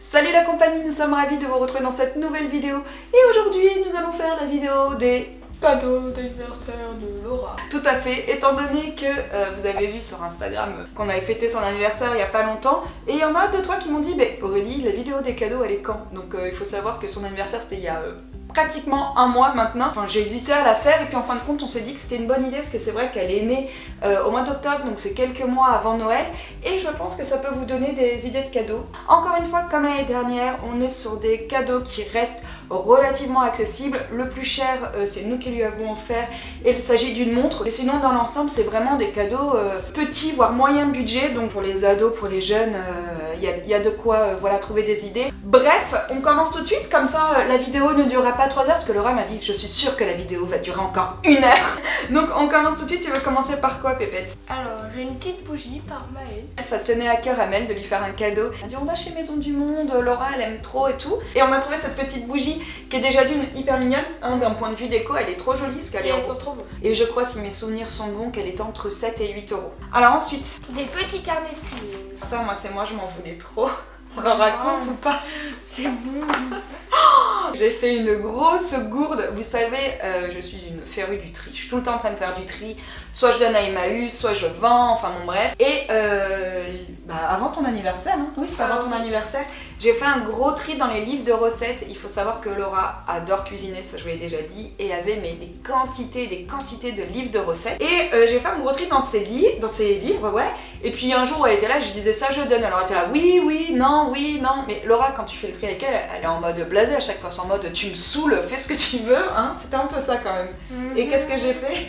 Salut la compagnie, nous sommes ravis de vous retrouver dans cette nouvelle vidéo. Et aujourd'hui, nous allons faire la vidéo des cadeaux d'anniversaire de Laura. Tout à fait, étant donné que vous avez vu sur Instagram qu'on avait fêté son anniversaire il n'y a pas longtemps. Et il y en a 2-3 qui m'ont dit, mais Aurélie, la vidéo des cadeaux, elle est quand? Donc il faut savoir que son anniversaire c'était il y a pratiquement un mois maintenant. Enfin, j'ai hésité à la faire et puis en fin de compte on s'est dit que c'était une bonne idée parce que c'est vrai qu'elle est née au mois d'octobre, donc c'est quelques mois avant Noël, et je pense que ça peut vous donner des idées de cadeaux. Encore une fois, comme l'année dernière, on est sur des cadeaux qui restent relativement accessibles. Le plus cher, c'est nous qui lui avons offert et il s'agit d'une montre. Et sinon dans l'ensemble c'est vraiment des cadeaux petits voire moyen budget, donc pour les ados, pour les jeunes, il y a de quoi voilà, trouver des idées. Bref, on commence tout de suite, comme ça la vidéo ne durera pas 3 heures parce que Laura m'a dit que je suis sûre que la vidéo va durer encore 1 heure. Donc on commence tout de suite. Tu veux commencer par quoi, Pépette? Alors j'ai une petite bougie par Maëlle. Ça tenait à cœur à Mel de lui faire un cadeau. Elle a dit on va chez Maison du Monde, Laura elle aime trop et tout. Et on a trouvé cette petite bougie qui est déjà d'une hyper mignonne, hein, d'un point de vue déco elle est trop jolie parce qu'elle est sont trop beaux. Et je crois, si mes souvenirs sont bons, qu'elle était entre 7 et 8 euros. Alors ensuite, Des petits carnets de cuisine. ça moi je m'en voulais trop. On leur raconte ou pas? C'est bon. J'ai fait une grosse gourde. Vous savez, je suis une férue du tri. Je suis tout le temps en train de faire du tri. Soit je donne à Emmaüs, soit je vends, enfin bon bref. Et avant ton anniversaire, hein. Oui, c'est avant ton anniversaire, j'ai fait un gros tri dans les livres de recettes. Il faut savoir que Laura adore cuisiner, ça je vous l'ai déjà dit, et avait des quantités de livres de recettes. Et j'ai fait un gros tri dans ses livres, ouais. Et puis un jour où elle était là, je disais ça je donne. Alors elle était là, oui, non. Mais Laura, quand tu fais le tri avec elle, elle est en mode blasé à chaque fois, c'est en mode tu me saoules, fais ce que tu veux, hein. C'était un peu ça quand même. Et qu'est-ce que j'ai fait?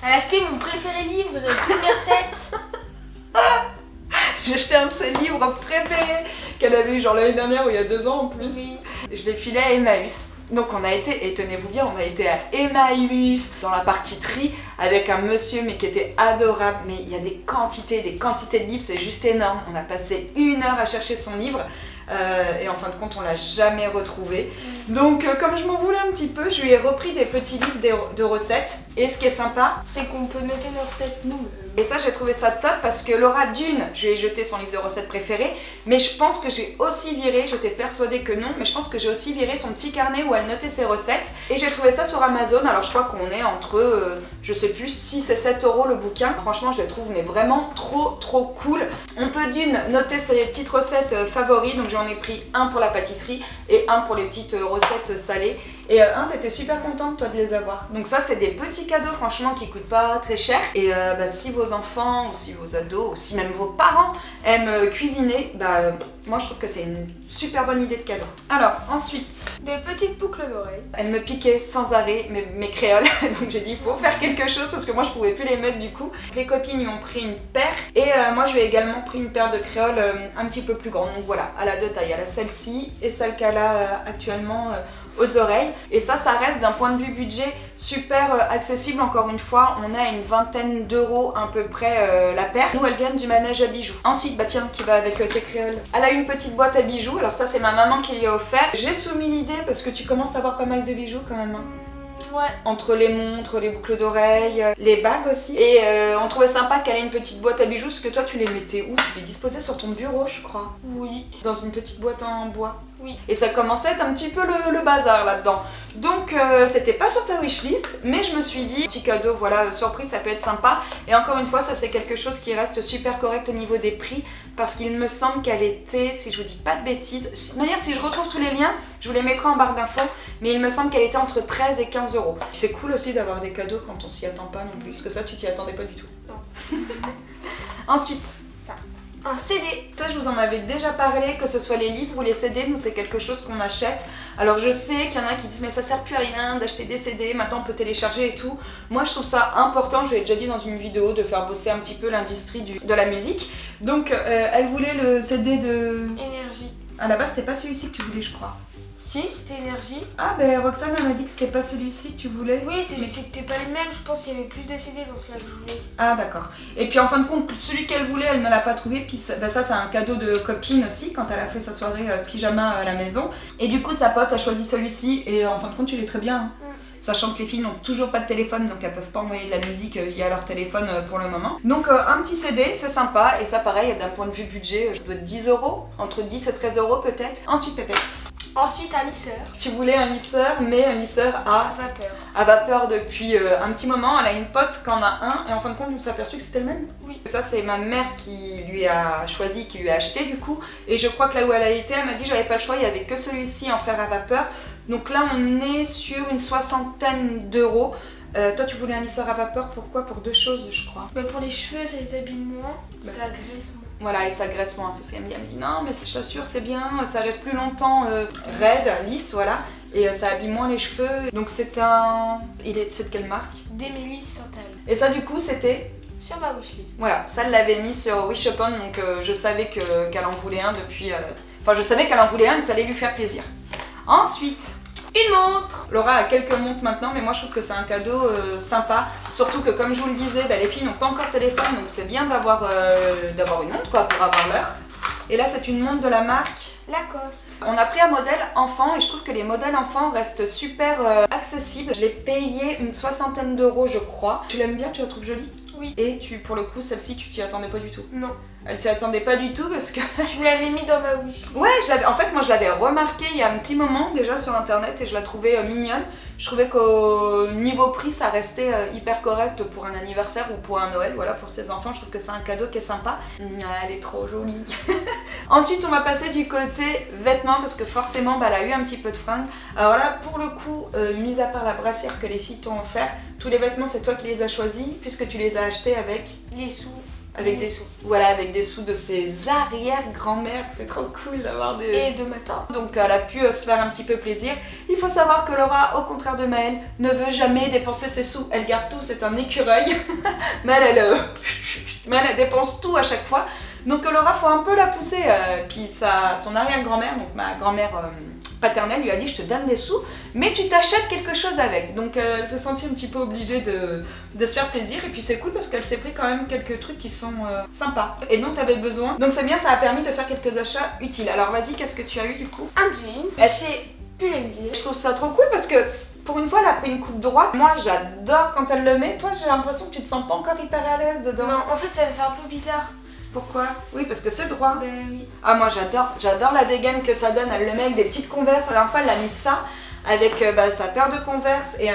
Elle a acheté mon préféré livre de toutes mes recettes. J'ai acheté un de ses livres préférés qu'elle avait eu genre l'année dernière ou il y a 2 ans en plus. Oui. Je l'ai filé à Emmaüs. Donc on a été, et tenez-vous bien, on a été à Emmaüs dans la partie tri avec un monsieur mais qui était adorable. Mais il y a des quantités de livres, c'est juste énorme. On a passé 1 heure à chercher son livre. Et en fin de compte on l'a jamais retrouvé. Donc comme je m'en voulais un petit peu, je lui ai repris des petits livres de recettes. Et ce qui est sympa, c'est qu'on peut noter nos recettes nous. et ça j'ai trouvé ça top parce que Laura d'une, je lui ai jeté son livre de recettes préféré, mais je pense que j'ai aussi viré, j'étais persuadée que non, mais je pense que j'ai aussi viré son petit carnet où elle notait ses recettes. Et j'ai trouvé ça sur Amazon, alors je crois qu'on est entre, je sais plus, 6 et 7 euros le bouquin. Franchement je les trouve mais vraiment trop cool. On peut d'une noter ses petites recettes favoris, donc j'en ai pris un pour la pâtisserie et un pour les petites recettes salées. Et t'étais super contente toi de les avoir. Donc ça c'est des petits cadeaux franchement qui coûtent pas très cher. Et si vos enfants ou si vos ados ou si même vos parents aiment cuisiner, moi je trouve que c'est une super bonne idée de cadeau. Alors ensuite, des petites boucles d'oreilles. Elle me piquait sans arrêt mes créoles. Donc j'ai dit il faut faire quelque chose parce que moi je pouvais plus les mettre du coup. Les copines lui ont pris une paire et moi je lui ai également pris une paire de créoles un petit peu plus grande. Donc voilà, elle a 2 tailles, elle a celle-ci et celle qu'elle a actuellement aux oreilles. Et ça reste d'un point de vue budget super accessible. Encore une fois, on a une 20aine d'euros à peu près la paire. Nous elles viennent du manège à bijoux. Ensuite, tiens, qui va avec tes créoles. Elle a une petite boîte à bijoux. Alors ça c'est ma maman qui lui a offert. J'ai soumis l'idée parce que tu commences à avoir pas mal de bijoux quand même. Ouais. Entre les montres, les boucles d'oreilles, les bagues aussi. Et on trouvait sympa qu'elle ait une petite boîte à bijoux parce que toi tu les mettais où? Tu les disposais sur ton bureau je crois. Oui. Dans une petite boîte en bois. Oui. Et ça commençait à être un petit peu le bazar là-dedans. Donc c'était pas sur ta wishlist, mais je me suis dit, petit cadeau, voilà, surprise, ça peut être sympa. Et encore une fois, ça c'est quelque chose qui reste super correct au niveau des prix, parce qu'il me semble qu'elle était, si je vous dis pas de bêtises, de toute manière si je retrouve tous les liens, je vous les mettrai en barre d'infos, mais il me semble qu'elle était entre 13 et 15 euros. C'est cool aussi d'avoir des cadeaux quand on s'y attend pas non plus, parce que ça tu t'y attendais pas du tout. Non. Ensuite, un CD. Ça je vous en avais déjà parlé, que ce soit les livres ou les CD, nous c'est quelque chose qu'on achète. Alors je sais qu'il y en a qui disent mais ça sert plus à rien d'acheter des CD, maintenant on peut télécharger et tout. Moi je trouve ça important, je l'ai déjà dit dans une vidéo, de faire bosser un petit peu l'industrie de la musique. Donc elle voulait le CD de... Énergie. À la base c'était pas celui-ci que tu voulais je crois. Si, c'était Énergie. Ah ben Roxane elle m'a dit que c'était pas celui-ci que tu voulais. Oui, c'était pas le même, je pense qu'il y avait plus de CD dans celui-là que je voulais. Ah d'accord. Et puis en fin de compte, celui qu'elle voulait, elle ne l'a pas trouvé. Puis ça c'est un cadeau de copine aussi, quand elle a fait sa soirée pyjama à la maison. Et du coup sa pote a choisi celui-ci et en fin de compte il est très bien. Hein. sachant que les filles n'ont toujours pas de téléphone, donc elles peuvent pas envoyer de la musique via leur téléphone pour le moment. Donc un petit CD, c'est sympa, et ça pareil, d'un point de vue budget, ça doit être 10 €, entre 10 et 13 € peut-être. Ensuite Pépette. Ensuite un lisseur. Tu voulais un lisseur, mais un lisseur à vapeur depuis un petit moment. Elle a une pote qui en a un, et en fin de compte on s'est aperçu que c'était le même. Oui. Ça c'est ma mère qui lui a choisi, qui lui a acheté du coup, et je crois que là où elle a été, elle m'a dit j'avais pas le choix, il y avait que celui-ci en fer à vapeur. Donc là on est sur une 60aine d'euros. Toi tu voulais un lisseur à vapeur, pourquoi? Pour deux choses je crois. Bah pour les cheveux ça les abîme moins, ça graisse moins. Voilà, et ça graisse moins, c'est ce qu'elle me dit. Elle me dit non mais ces chaussures c'est bien, ça reste plus longtemps raide, lisse, voilà. Et ça abîme moins les cheveux. Donc c'est un... C'est de quelle marque? D'Emily Santal. Et ça du coup c'était... Sur ma wishlist. Voilà, ça elle l'avait mis sur Wishupon, donc je savais qu'elle en voulait un depuis... Enfin je savais qu'elle en voulait un, que ça allait lui faire plaisir. Ensuite... Une montre. Laura a quelques montres maintenant, mais moi je trouve que c'est un cadeau sympa. Surtout que comme je vous le disais, bah, les filles n'ont pas encore de téléphone, donc c'est bien d'avoir une montre quoi, pour avoir l'heure. Et là c'est une montre de la marque Lacoste. On a pris un modèle enfant et je trouve que les modèles enfants restent super accessibles. Je l'ai payé une 60aine d'euros je crois. Tu l'aimes bien, tu la trouves jolie? Oui. Et pour le coup celle-ci tu t'y attendais pas du tout? Non. Elle s'y attendait pas du tout parce que... Tu me l'avais mis dans ma wishlist. Ouais, en fait moi je l'avais remarqué il y a un petit moment déjà sur internet et je la trouvais mignonne. Je trouvais qu'au niveau prix ça restait hyper correct pour un anniversaire ou pour un Noël, voilà, pour ses enfants. Je trouve que c'est un cadeau qui est sympa. Elle est trop jolie. Ensuite on va passer du côté vêtements parce que forcément bah, elle a eu un petit peu de fringues. Alors là pour le coup, mis à part la brassière que les filles t'ont offert, tous les vêtements c'est toi qui les as choisis puisque tu les as achetés avec... Les sous. Avec des sous. Voilà, avec des sous de ses arrière-grand-mères. C'est trop cool d'avoir des... Et de ma tante. Donc elle a pu se faire un petit peu plaisir. Il faut savoir que Laura, au contraire de Maëlle, ne veut jamais dépenser ses sous. Elle garde tout, c'est un écureuil. Maëlle, elle dépense tout à chaque fois. Donc Laura, faut un peu la pousser. Puis son arrière-grand-mère, donc ma grand-mère... paternelle lui a dit je te donne des sous mais tu t'achètes quelque chose avec, donc elle s'est sentie un petit peu obligée de se faire plaisir et puis c'est cool parce qu'elle s'est pris quand même quelques trucs qui sont sympas et dont tu avais besoin, donc c'est bien, ça a permis de faire quelques achats utiles. Alors vas-y, qu'est-ce que tu as eu du coup? Un jean chez Pull&Bear. Je trouve ça trop cool parce que pour une fois elle a pris une coupe droite. Moi j'adore quand elle le met. Toi j'ai l'impression que tu te sens pas encore hyper à l'aise dedans. Non, en fait ça me fait un peu bizarre. Pourquoi? Oui, parce que c'est droit. Ben oui. Ah moi j'adore la dégaine que ça donne. Elle le met avec des petites converses. La dernière fois elle a mis ça avec sa paire de converses et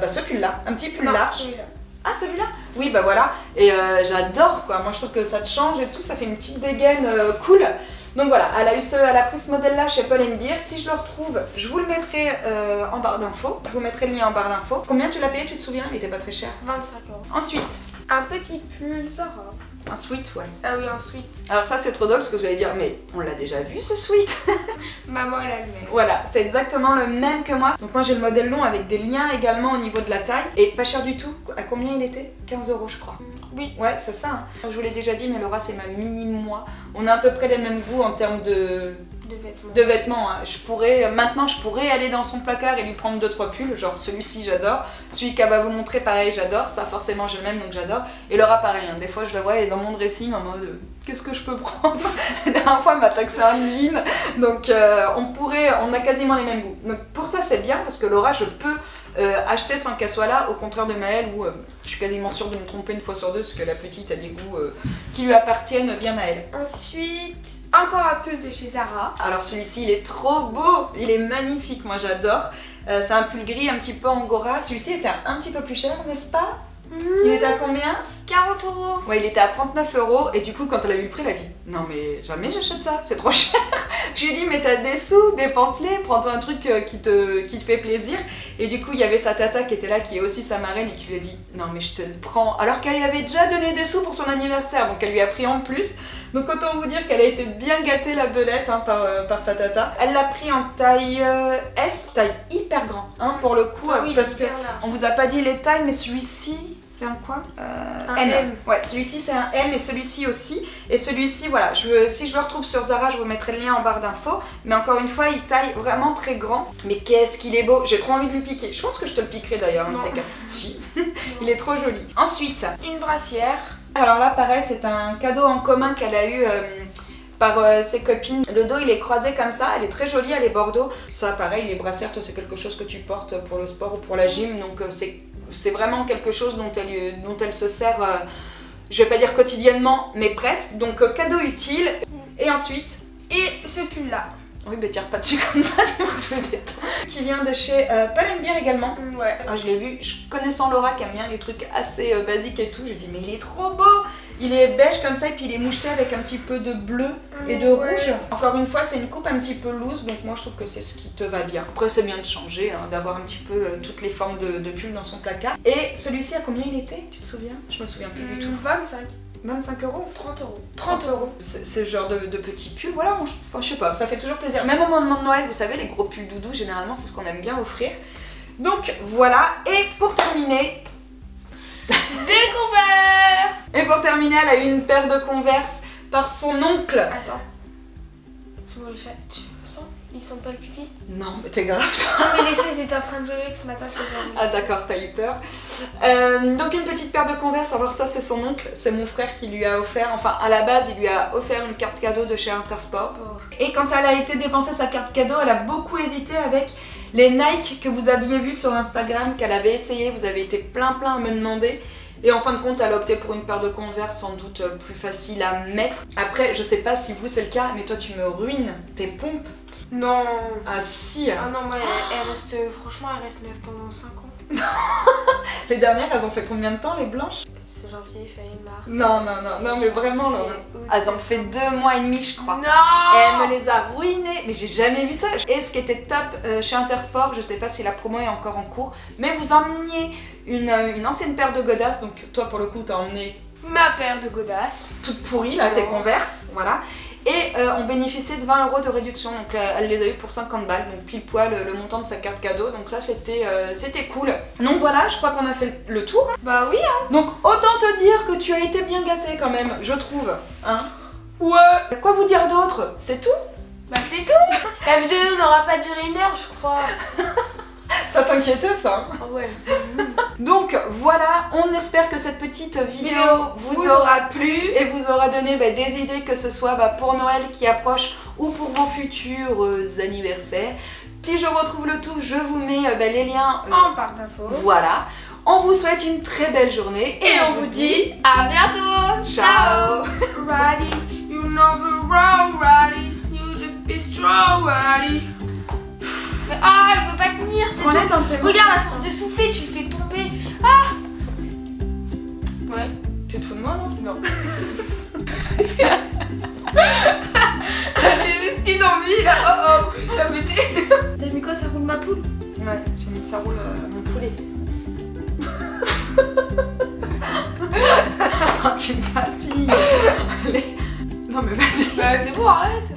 ce pull là, un petit pull large. Celui-là. Ah celui-là? Oui bah voilà. Et j'adore quoi. Moi je trouve que ça te change et tout. Ça fait une petite dégaine cool. Donc voilà, elle a pris ce modèle là chez Pull&Bear. Si je le retrouve, je vous le mettrai en barre d'infos. Je vous mettrai le lien en barre d'infos. Combien tu l'as payé, tu te souviens? Il était pas très cher. 25 €. Ensuite, Un petit pull Zara. un sweat, ouais. Ah oui, un sweat. Alors ça c'est trop drôle parce que vous allez dire mais on l'a déjà vu ce sweat. Maman elle a le même. Voilà, c'est exactement le même que moi. Donc moi j'ai le modèle long avec des liens également au niveau de la taille. Et pas cher du tout. À combien il était? 15 € je crois. Oui. Ouais, c'est ça. Hein. Je vous l'ai déjà dit, mais Laura c'est ma mini-moi. On a à peu près les mêmes goûts en termes de vêtements. Hein. Maintenant je pourrais aller dans son placard et lui prendre 2-3 pulls. Genre celui-ci j'adore. Celui qu'elle va vous montrer pareil j'adore. Ça forcément j'ai le même donc j'adore. Et Laura pareil. Hein. Des fois je la vois elle est dans mon dressing en mode qu'est-ce que je peux prendre? La dernière fois elle m'a taxé un jean. Donc on a quasiment les mêmes goûts. Donc pour ça c'est bien parce que Laura je peux acheter sans qu'elle soit là, au contraire de Maëlle où je suis quasiment sûre de me tromper une fois sur deux parce que la petite a des goûts qui lui appartiennent bien à elle. Ensuite, encore un pull de chez Zara. Alors celui-ci il est trop beau, il est magnifique, moi j'adore. C'est un pull gris un petit peu angora, celui-ci était un petit peu plus cher n'est-ce pas? Il était à combien? 40 €. Ouais, il était à 39 € et du coup quand elle a vu le prix elle a dit non mais jamais j'achète ça, c'est trop cher. Je lui ai dit mais t'as des sous, dépense-les, prends-toi un truc qui te fait plaisir. Et du coup il y avait sa tata qui était là, qui est aussi sa marraine et qui lui a dit non mais je te le prends, alors qu'elle lui avait déjà donné des sous pour son anniversaire, donc elle lui a pris en plus. Donc autant vous dire qu'elle a été bien gâtée la belette hein, par sa tata. Elle l'a pris en taille S, taille hyper grand hein, pour le coup, oui, parce que on vous a pas dit les tailles mais celui-ci c'est un quoi? Un M. Ouais, celui-ci c'est un M et celui-ci aussi. Et celui-ci, voilà, si je le retrouve sur Zara, je vous mettrai le lien en barre d'infos. Mais encore une fois, il taille vraiment très grand. Mais qu'est-ce qu'il est beau! J'ai trop envie de lui piquer. Je pense que je te le piquerai d'ailleurs, un de ces quatre. Si. Il est trop joli. Ensuite, une brassière. alors là, pareil, c'est un cadeau en commun qu'elle a eu par ses copines. Le dos il est croisé comme ça, elle est très jolie, elle est bordeaux. Ça pareil, les brassières, c'est quelque chose que tu portes pour le sport ou pour la gym, donc c'est vraiment quelque chose dont elle se sert, je vais pas dire quotidiennement, mais presque. Donc cadeau utile. Et ensuite... Et ce pull là. Oui, mais tire pas dessus comme ça, tu me tout le temps. Qui vient de chez Pull&Bear également. Ouais. Ah, je l'ai vu, connaissant Laura qui aime bien les trucs assez basiques et tout, j'ai dit mais il est trop beau. Il est beige comme ça et puis il est moucheté avec un petit peu de bleu et de rouge. Encore une fois, c'est une coupe un petit peu loose, donc moi je trouve que c'est ce qui te va bien. Après c'est bien de changer, hein, d'avoir un petit peu toutes les formes de pull dans son placard. Et celui-ci, à combien il était, tu te souviens? Je me souviens plus du tout. 25. 25 €? 30 €. 30 €. Ce genre de petits pulls, voilà, je sais pas, ça fait toujours plaisir. Même au moment de Noël, vous savez, les gros pulls doudous, généralement, c'est ce qu'on aime bien offrir. Donc voilà, et pour terminer... Des Converse. Et pour terminer, elle a eu une paire de Converse par son oncle. Attends. C'est bon les chats, tu sens? Ils sont pas le pipi? Non, mais t'es grave toi. Non mais les chats étaient en train de jouer ce matin chez eux. Ah d'accord, t'as eu peur. Donc une petite paire de Converse, alors ça c'est son oncle, c'est mon frère qui lui a offert, enfin à la base il lui a offert une carte cadeau de chez Intersport. Et quand elle a été dépenser sa carte cadeau, elle a beaucoup hésité avec les Nike que vous aviez vus sur Instagram, qu'elle avait essayé, vous avez été plein à me demander. Et en fin de compte, elle a opté pour une paire de Converse sans doute plus facile à mettre. Après, je sais pas si vous c'est le cas, mais toi tu me ruines tes pompes. Non. Ah si. Ah non, moi elle reste, franchement elle reste neuve pendant 5 ans. Les dernières, elles ont fait combien de temps les blanches? C'est janvier, février, mars. Non, mais vraiment, Laura. Elles ont fait 2 mois et demi, je crois. Non. Et elle me les a ruinées, mais j'ai jamais vu ça. Et ce qui était top chez Intersport, je sais pas si la promo est encore en cours, mais vous emmeniez une ancienne paire de godasses, donc toi pour le coup t'as emmené ma paire de godasses. toute pourrie là, tes Converse, voilà. Et on bénéficiait de 20 € de réduction, donc elle les a eu pour 50 balles, donc pile poil le montant de sa carte cadeau, donc ça c'était cool. Donc voilà, je crois qu'on a fait le tour. Bah oui hein. Donc autant te dire que tu as été bien gâtée quand même, je trouve. Hein? Ouais. Quoi vous dire d'autre? C'est tout? Bah c'est tout. La vidéo n'aura pas duré 1 heure je crois. Ça t'inquiétait ça? Ah ouais. Donc voilà, on espère que cette petite vidéo vous aura plu et vous aura donné des idées, que ce soit pour Noël qui approche ou pour vos futurs anniversaires. Si je retrouve le tout, je vous mets les liens en barre d'infos. Voilà. On vous souhaite une très belle journée et on vous dit à bientôt. Ciao. Riley, you never wrong, Riley. You just be strong, Riley. Mais ah, il veut pas tenir, c'est Prends-les dans tes mains. Regarde, à force de souffler, tu le fais tomber. Ah. Ouais. Tu te fous de moi non? Non. J'ai juste une envie là. Oh oh, t'as pété. T'as mis quoi? Ça roule ma poule? Ouais, j'ai mis ça roule mon poulet. Oh, tu me fatigues. Non mais vas-y. Bah c'est bon, arrête.